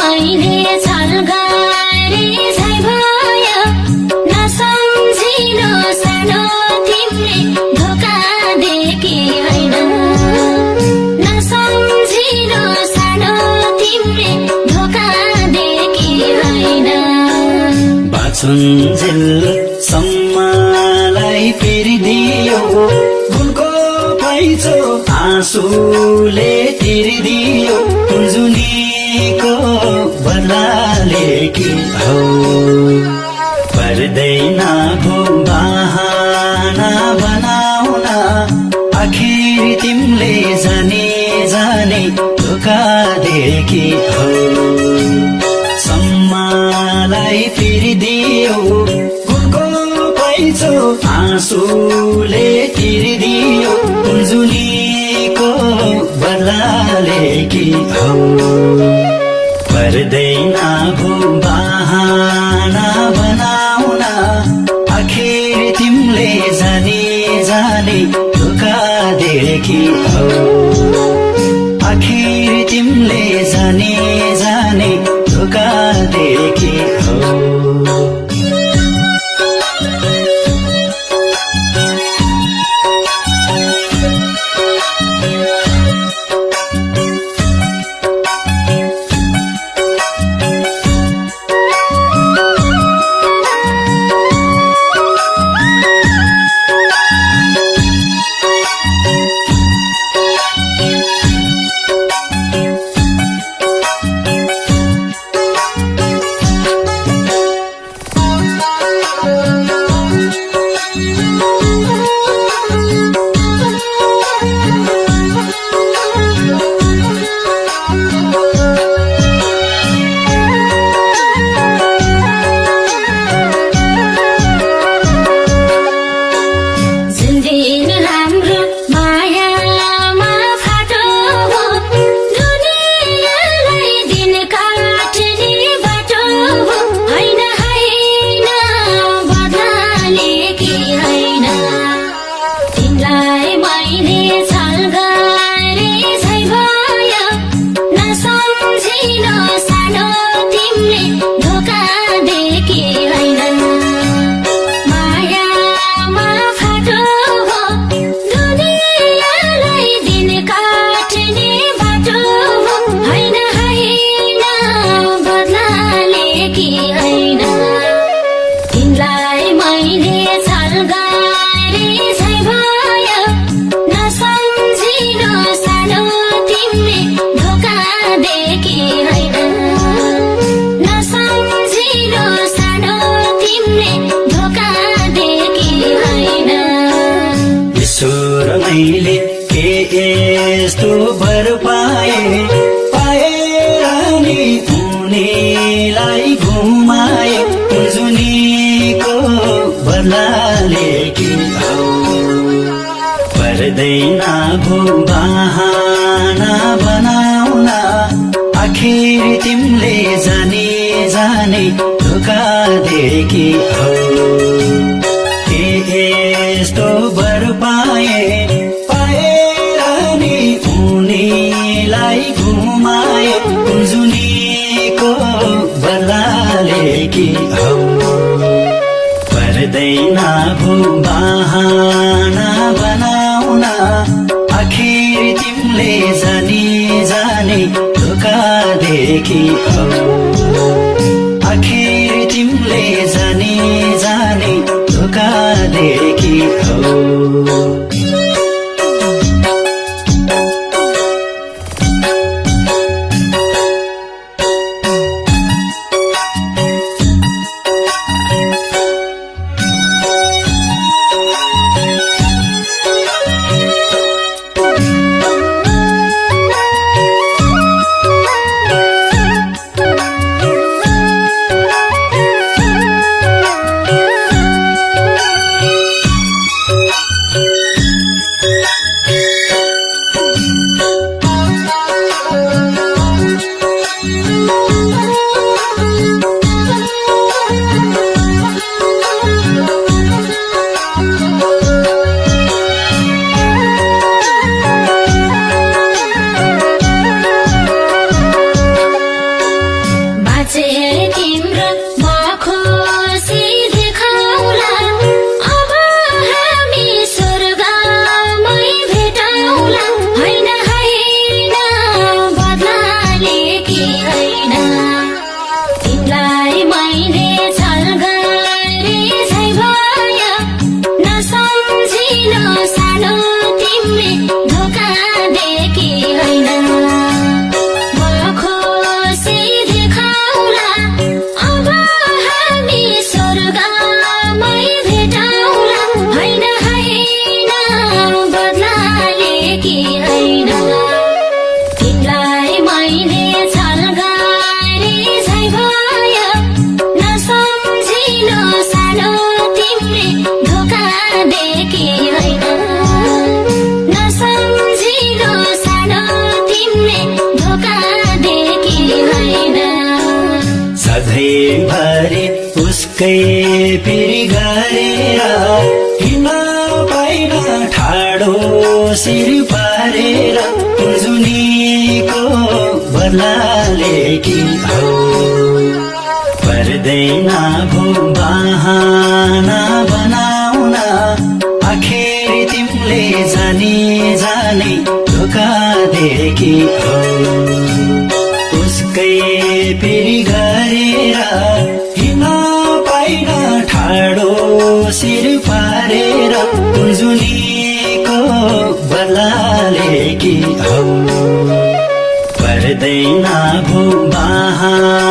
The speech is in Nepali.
मैले छल गरे झै भयो नसम्झिनु सानो तिमीले धोका दिएकी होइन नसम्झिनु सानो तिमीले धोका दिएकी होइन बाँचुन्जेल सम्मलाई फेरिदियो फुलको पैँचो आँसुले तिरिदियो जुनीको बदलाले कि हौ पर्दैन भो बहाना बनाउन आखिर तिमीले जाने जाने धोका दिएकी हौ सम्मलाई फेरिदियो फुलको पैँचो आँसुले तिरिदियो जुनीको बदलाले कि हौ पर्दैन भो बहाना बनाउन आखिर तिमीले जाने जाने धोका दिएकी हौ आखिर तिमीले जाने जाने धोका दिएकी हौ मैले के यस्तो भर पाए नि उनीलाई घुमाए जुनीको बदलाले कि हौ पर्दैन भो बहाना बनाउन आखिर तिमीले जाने जाने धोका दिएकी हौ के यस्तो भर पाए नि उनीलाई घुमाए जुनीको बदलाले कि हौ पर्दैन भो बहाना बनाउन आखिर तिमीले जाने जाने धोका दिएकी हौ आखिर तिमीले जाने जाने धोका दिएकी हौ साँच्चै तिम्रो खुसी देखाउला अब हामी स्वर्गमै भेटौला होइन होइन बदलाले कि होइन तिमीलाई मैले छल गरे झै भयो नसम्झिनु सानो तिमीले धोका दे कि होइन खुसी देखाउला अब हामी स्वर्गमै भेटौला होइन होइन बदलाले कि होइन तिमीलाई मैले छल गरे झै भयो नसम्झिनु सानो तिमीले धोका दे कि होइन नसम्झिनु सानो तिमीले धोका दे कि होइन सधैँभरि उसकै पिरी गरेर हिँड्न पाइन ठाडो शिर पारेर जुनीको बदलाले कि हौ पर्दैन भो बहाना बनाउन आखिर तिमीले जानी जानी धोका दे कि हौ उसकै पिरी गरेर हिँड्न पाइन ठाडो शिर पारेर जुनीको बदलाले कि हौ पर्दैन भो बहाना